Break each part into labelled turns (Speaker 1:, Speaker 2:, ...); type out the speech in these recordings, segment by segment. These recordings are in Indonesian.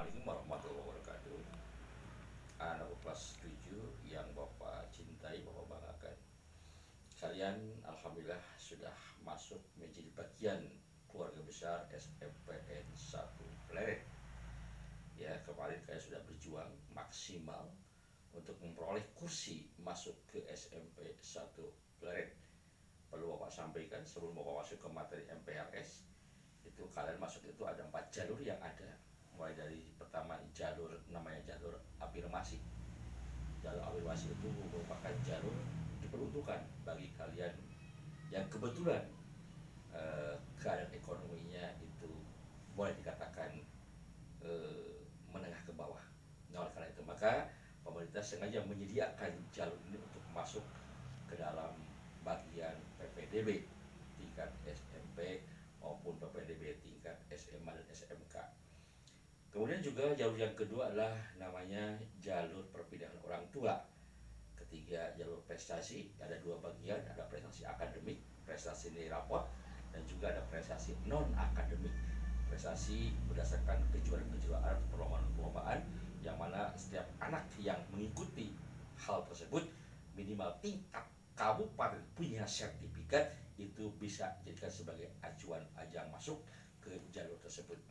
Speaker 1: Assalamualaikum warahmatullahi wabarakatuh. Anak kelas 7 yang Bapak cintai, Bapak banggakan. Kalian alhamdulillah sudah masuk menjadi bagian keluarga besar SMPN 1 Pleret. Ya, kemarin kalian sudah berjuang maksimal untuk memperoleh kursi masuk ke SMP 1 Pleret. Perlu Bapak sampaikan sebelum Bapak masuk ke materi MPLS, itu kalian masuk itu ada 4 jalur yang ada, mulai dari pertama jalur namanya jalur afirmasi. Jalur afirmasi itu merupakan jalur diperuntukkan bagi kalian yang kebetulan keadaan ekonominya itu boleh dikatakan menengah ke bawah. Nah, oleh karena itu maka pemerintah sengaja menyediakan jalur ini untuk masuk ke dalam bagian PPDB tingkat SMP maupun PPDB tingkat SMA dan SMK. Kemudian juga jalur yang kedua adalah namanya jalur perpindahan orang tua. Ketiga, jalur prestasi, ada 2 bagian, ada prestasi akademik, prestasi nilai raport, dan juga ada prestasi non akademik. Prestasi berdasarkan kejuaraan-kejuaraan atau perlombaan-perlombaan yang mana setiap anak yang mengikuti hal tersebut minimal tingkat kabupaten punya sertifikat, itu bisa dijadikan sebagai acuan ajang masuk ke jalur tersebut.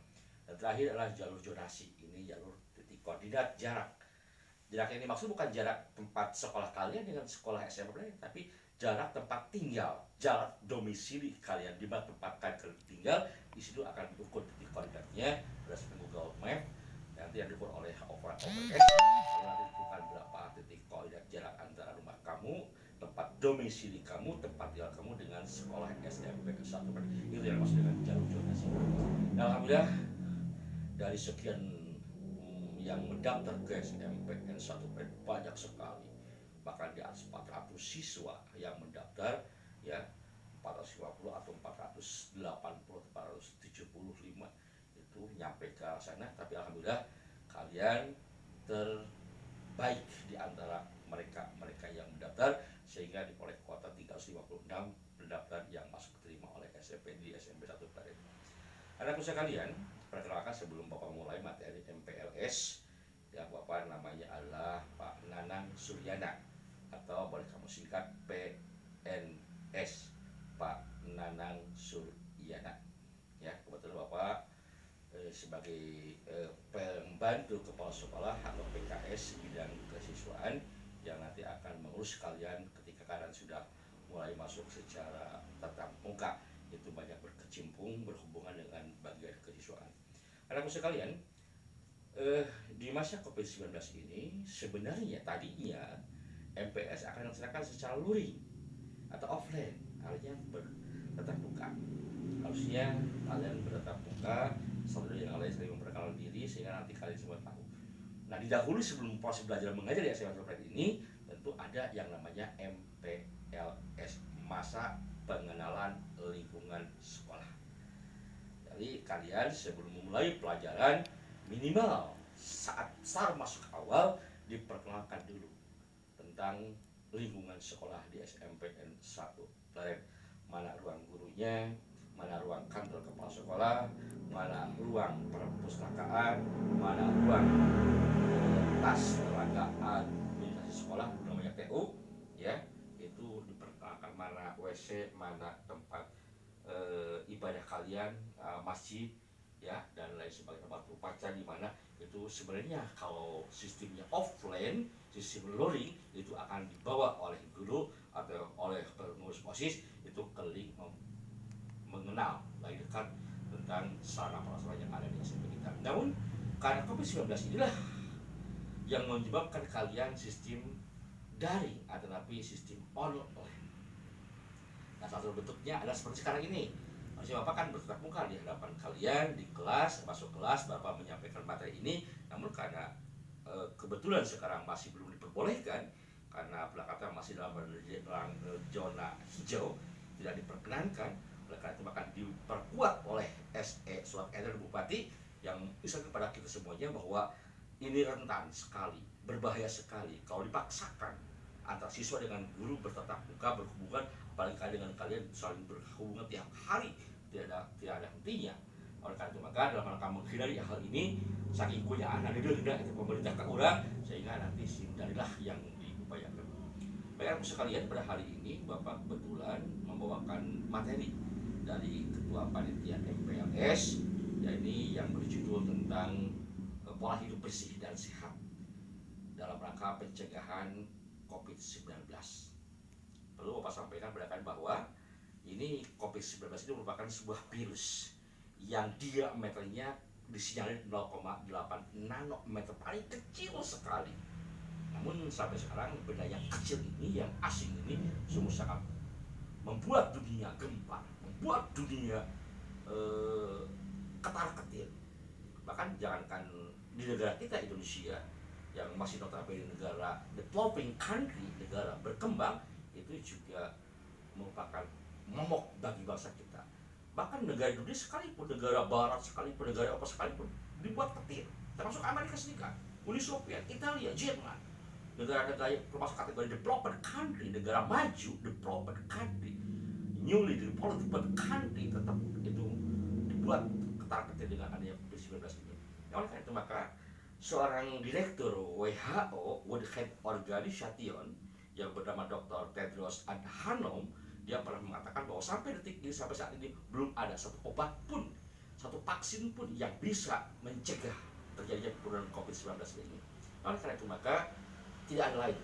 Speaker 1: Dan terakhir adalah jalur zonasi. Ini jalur titik koordinat jarak. Jarak yang dimaksud bukan jarak tempat sekolah kalian dengan sekolah SMP, tapi jarak tempat tinggal, jarak domisili kalian, di mana tempat kalian tinggal. Di situ akan diukur titik koordinatnya berdasarkan Google Map, nanti yang diukur oleh OpenS. Lalu nanti ditentukan berapa titik koordinat jarak antara rumah kamu, tempat domisili kamu, tempat tinggal kamu dengan sekolah SMP 1. Itu yang dimaksud dengan jalur zonasi. Nah, alhamdulillah dari sekian yang mendaftar ke SMPN 1 banyak sekali, bahkan di atas 400 siswa yang mendaftar, ya 450 atau 480 475 itu nyampe ke sana. Tapi alhamdulillah kalian terbaik di antara mereka yang mendaftar, sehingga diperoleh kuota 356 pendaftar yang masuk terima oleh SMP di SMP 1 Pleret. Anak usaha kalian, perkenalkan sebelum Bapak mulai materi MPLS, yang Bapak namanya adalah Pak Nanang Suryana, atau boleh kamu singkat PNS, Pak Nanang Suryana. Ya, kebetulan Bapak sebagai pembantu kepala sekolah atau PKS bidang kesiswaan yang nanti akan mengurus kalian ketika kalian sudah mulai masuk secara tatap muka. Itu banyak berkecimpung berhubungan dengan bagian kesiswaan. Anak usaha kalian, di masa COVID-19 ini sebenarnya tadinya MPS akan dilaksanakan secara luring atau offline, artinya bertatap muka. Harusnya kalian bertatap muka, saudara yang lain sering memperkenalkan diri sehingga nanti kalian semua tahu. Nah, didahului sebelum proses belajar mengajar di SMA ini, tentu ada yang namanya MPLS, masa pengenalan lingkungan sekolah. Jadi kalian sebelum memulai pelajaran, minimal saat masuk awal diperkenalkan dulu tentang lingkungan sekolah di SMPN 1 Pleret. Mana ruang gurunya, mana ruang kantor kepala sekolah, mana ruang perpustakaan, mana ruang tas tenaga administrasi sekolah, namanya TU, ya, itu diperkenalkan mana WC, mana tempat ibadah kalian, masjid, ya, dan lain sebagainya, tempat upacara di mana. Itu sebenarnya kalau sistemnya offline, sistem luring, itu akan dibawa oleh guru atau oleh pengurus OSIS itu keliling mengenal lebih dekat tentang sarana prasarana yang ada di SMP kita. Namun karena COVID-19 inilah yang menyebabkan kalian sistem daring atau tapi sistem online. Nah, salah satu bentuknya adalah seperti sekarang ini. Harusnya Bapak kan bertatap muka di hadapan kalian di kelas, masuk kelas, Bapak menyampaikan materi ini. Namun karena kebetulan sekarang masih belum diperbolehkan, karena pelakatan masih dalam zona hijau, tidak diperkenankan. Oleh karena itu akan diperkuat oleh SE surat edaran Bupati yang bisa kepada kita semuanya bahwa ini rentan sekali, berbahaya sekali kalau dipaksakan antara siswa dengan guru bertatap muka berhubungan, apalagi dengan kalian saling berhubungan tiap hari, tidak ada hentinya. Oleh karena itu maka dalam rangka menghindari hal ini, saking kuyaan ada denda itu pemerintah ke urang, sehingga nanti hindarilah yang diupayakan. Baik sekalian, pada hari ini Bapak kebetulan membawakan materi dari Ketua Panitia MPLS, yakni yang berjudul tentang pola hidup bersih dan sehat dalam rangka pencegahan COVID-19. Perlu Bapak sampaikan bahwa ini COVID-19 itu merupakan sebuah virus yang diameternya disinyalir 0,8 nanometer, paling kecil sekali. Namun sampai sekarang benda yang kecil ini, yang asing ini, sungguh sangat membuat dunia gempar, membuat dunia ketar-ketir. Bahkan jangankan di negara kita Indonesia yang masih notabene negara developing country, negara berkembang, itu juga merupakan momok bagi bangsa kita. Bahkan negara Indonesia sekalipun, negara Barat sekalipun, negara apa sekalipun, dibuat ketir, termasuk Amerika Serikat, Uni Soviet, Italia, Jerman, negara-negara termasuk kategori developed country, negara maju, developed country, newly developed country, tetap itu dibuat ketar-ketir dengan adanya COVID-19 ini. Oleh karena itu maka seorang direktur WHO, World Health Organization, yang bernama Dr. Tedros Adhanom, dia pernah mengatakan bahwa sampai detik ini, sampai saat ini belum ada satu obat pun, satu vaksin pun yang bisa mencegah terjadinya penurunan COVID-19 ini. Oleh karena itu maka tidak ada lain,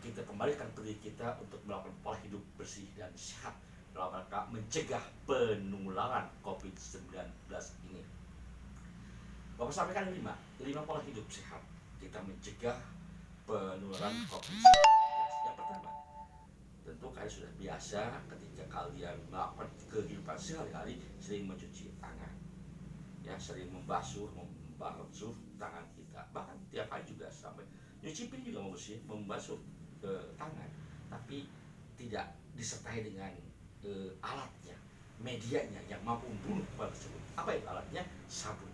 Speaker 1: kita kembalikan diri kita untuk melakukan pola hidup bersih dan sehat dalam rangka mencegah penularan COVID-19 ini. Bapak sampaikan 5 pola hidup sehat kita mencegah penularan COVID-19. Yang pertama, tentu kalian sudah biasa ketika kalian melakukan kehidupan sehari-hari sering mencuci tangan, ya, sering membasuh tangan kita, bahkan tiap hari juga sampai nyuci piring juga membasuh tangan, tapi tidak disertai dengan alatnya, medianya yang mampu membunuh kuman tersebut. Apa itu alatnya? Sabun.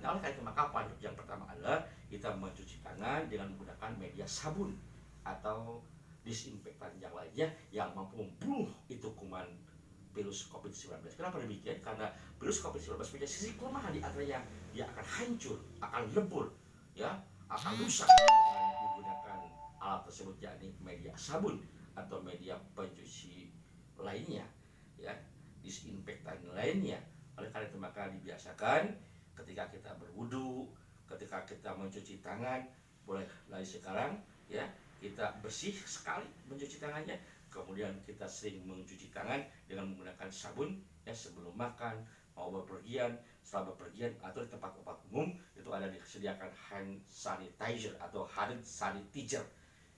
Speaker 1: Nah, oleh karena itu maka yang pertama adalah kita mencuci tangan dengan menggunakan media sabun atau disinfektan yang lainnya yang mampu membunuh itu kuman virus COVID-19. Kenapa demikian? Karena virus COVID-19 punya sisi kelemahan, di antaranya dia akan hancur, akan lebur, ya, akan rusak dengan menggunakan alat tersebut, yakni media sabun atau media pencuci lainnya, ya, disinfektan lainnya. Oleh karena itu maka dibiasakan ketika kita berwudu, ketika kita mencuci tangan, boleh dari sekarang, ya, kita bersih sekali mencuci tangannya. Kemudian kita sering mencuci tangan dengan menggunakan sabun, ya, sebelum makan, mau bepergian, setelah bepergian, atau di tempat-tempat umum itu ada disediakan hand sanitizer atau hand sanitizer.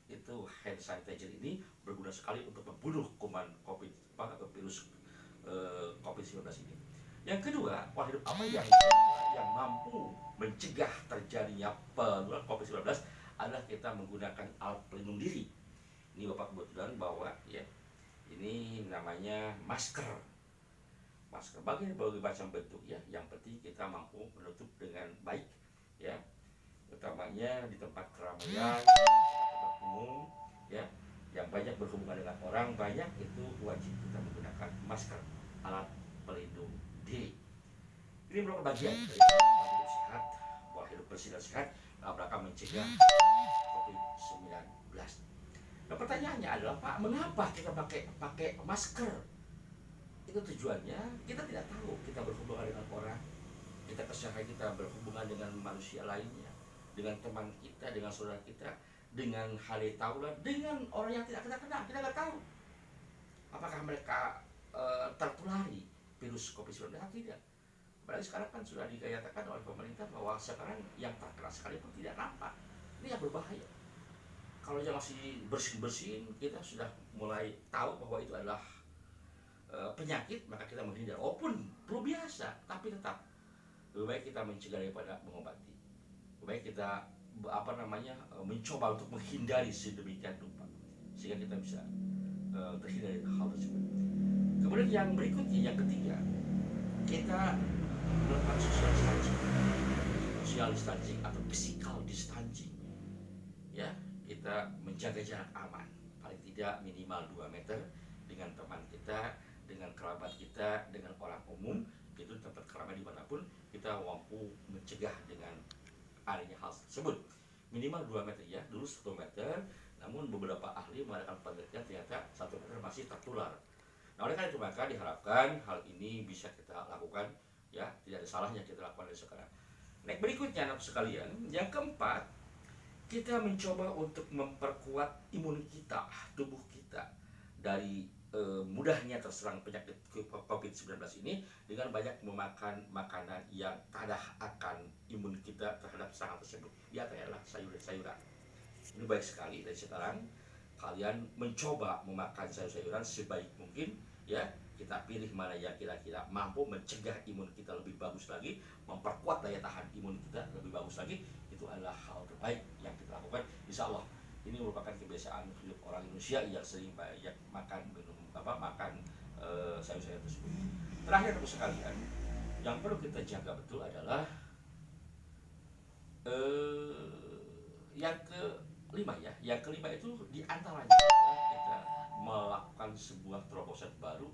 Speaker 1: Itu hand sanitizer ini berguna sekali untuk membunuh kuman COVID atau virus COVID-19 ini. Yang kedua, pola hidup apa yang mampu mencegah terjadinya penularan COVID-19 adalah kita menggunakan alat pelindung diri. Ini Bapak kebetulan bawa, ya, ini namanya masker. Masker berbagai macam bentuk, ya. Yang penting kita mampu menutup dengan baik, ya. Utamanya di tempat keramaian, tempat umum, ya, yang banyak berhubungan dengan orang banyak, itu wajib kita menggunakan masker, alat pelindung diri. Ini merupakan bagian dari pola hidup sehat, pola hidup bersih dan sehat dalam rangka mencegah COVID-19. Nah, pertanyaannya adalah, Pak, mengapa kita pakai masker? Itu tujuannya kita tidak tahu kita berhubungan dengan orang, kita keseharian kita berhubungan dengan manusia lainnya, dengan teman kita, dengan saudara kita, dengan hale taulan, dengan orang yang tidak kita kenal. Kita nggak tahu apakah mereka tertulari virus COVID-19 atau tidak. Apalagi sekarang kan sudah dikatakan oleh pemerintah bahwa sekarang yang terkena sekalipun tidak nampak. Ini yang berbahaya. Kalau yang masih bersin-bersin, kita sudah mulai tahu bahwa itu adalah penyakit, maka kita menghindar. Walaupun flu biasa, tapi tetap lebih baik kita mencegah daripada mengobati. Lebih baik kita mencoba untuk menghindari sedemikian rupa sehingga kita bisa terhindar dari hal tersebut. Kemudian yang berikutnya, yang ketiga, kita melakukan social distancing atau physical distancing, ya. Kita menjaga jarak aman, paling tidak minimal 2 meter dengan teman kita, dengan kerabat kita, dengan orang umum. itu tempat keramaian dimanapun kita mampu mencegah dengan adanya hal tersebut. Minimal 2 meter ya, dulu 1 meter, namun beberapa ahli mengadakan penelitian ternyata 1 meter masih tertular. Nah, oleh karena itu maka diharapkan hal ini bisa kita lakukan ya, tidak ada salahnya kita lakukan dari sekarang. Nah, berikutnya anak sekalian, yang keempat, kita mencoba untuk memperkuat imun kita, tubuh kita dari mudahnya terserang penyakit COVID-19 ini dengan banyak memakan makanan yang tadah akan imun kita terhadap serangan tersebut. Ya, adalah sayur-sayuran. Ini baik sekali dari sekarang kalian mencoba memakan sayur-sayuran sebaik mungkin ya. Kita pilih mana yang kira-kira mampu mencegah imun kita lebih bagus lagi, memperkuat daya tahan imun kita lebih bagus lagi. Itu adalah hal terbaik yang kita lakukan. Insya Allah ini merupakan kebiasaan hidup orang Indonesia yang sering banyak makan sayur-sayur tersebut. Terakhir teman sekalian, yang perlu kita jaga betul adalah yang kelima ya. Yang kelima itu diantaranya kita melakukan sebuah terobosan baru